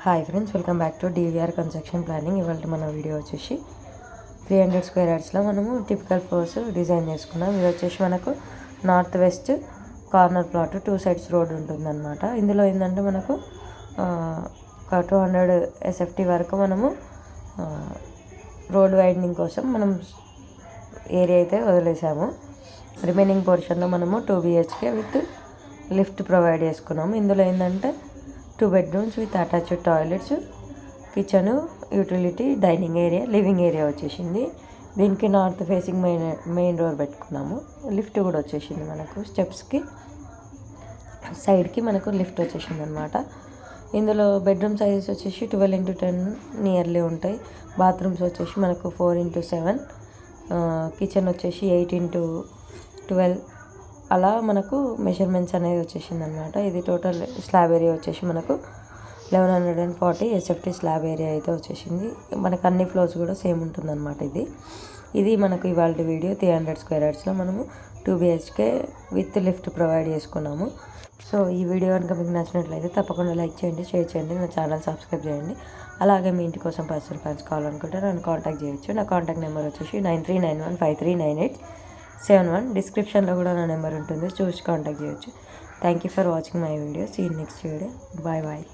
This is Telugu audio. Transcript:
Hi friends, welcome back to DVR construction planning. ఇవాళ మన వీడియో వచ్చేసి 300 స్క్వేర్ యార్డ్స్లో మనము టిపికల్ ఫ్లోర్స్ డిజైన్ చేసుకున్నాం. ఇది వచ్చేసి మనకు north west corner plot, 2 sides road ఉంటుందన్నమాట. ఇందులో ఏంటంటే మనకు ఒక 200 SFT వరకు మనము రోడ్ వైడనింగ్ కోసం మనం ఏరియా అయితే వదిలేసాము. రిమైనింగ్ పోర్షన్లో మనము 2 BHK విత్ లిఫ్ట్ ప్రొవైడ్ చేసుకున్నాము. ఇందులో ఏంటంటే 2 bedrooms with attached toilets, kitchen, utility, dining area, living area వచ్చేసింది. దీనికి నార్త్ ఫేసింగ్ మెయిన్ డోర్ పెట్టుకున్నాము. లిఫ్ట్ కూడా వచ్చేసింది మనకు. స్టెప్స్కి సైడ్కి మనకు లిఫ్ట్ వచ్చేసింది అనమాట. ఇందులో బెడ్రూమ్ సైజెస్ వచ్చేసి 12x10 నియర్లీ ఉంటాయి. బాత్రూమ్స్ వచ్చేసి మనకు 4x7, కిచెన్ వచ్చేసి 8x12 అలా మనకు మెజర్మెంట్స్ అనేది వచ్చేసింది అనమాట. ఇది టోటల్ స్లాబ్ ఏరియా వచ్చేసి మనకు 1140 SFT స్లాబ్ ఏరియా అయితే వచ్చేసింది. మనకు అన్ని ఫ్లోర్స్ కూడా సేమ్ ఉంటుందన్నమాట. ఇది మనకు ఇవాళ వీడియో 300 స్క్వేర్ యార్డ్స్లో మనము 2 BHK విత్ లిఫ్ట్ ప్రొవైడ్ చేసుకున్నాము. సో ఈ వీడియో కనుక మీకు నచ్చినట్లయితే తప్పకుండా లైక్ చేయండి, షేర్ చేయండి, నా ఛానల్ సబ్స్క్రైబ్ చేయండి. అలాగే మీ ఇంటి కోసం పర్సనల్ ప్లాన్స్ కావాలనుకుంటే నన్ను కాంటాక్ట్ చేయొచ్చు. నా కాంటాక్ట్ నెంబర్ వచ్చేసి 9391539871. డిస్క్రిప్షన్లో కూడా నా నెంబర్ ఉంటుంది, చూసి కాంటాక్ట్ చేయొచ్చు. Thank you for watching my video. See you next video. Bye bye.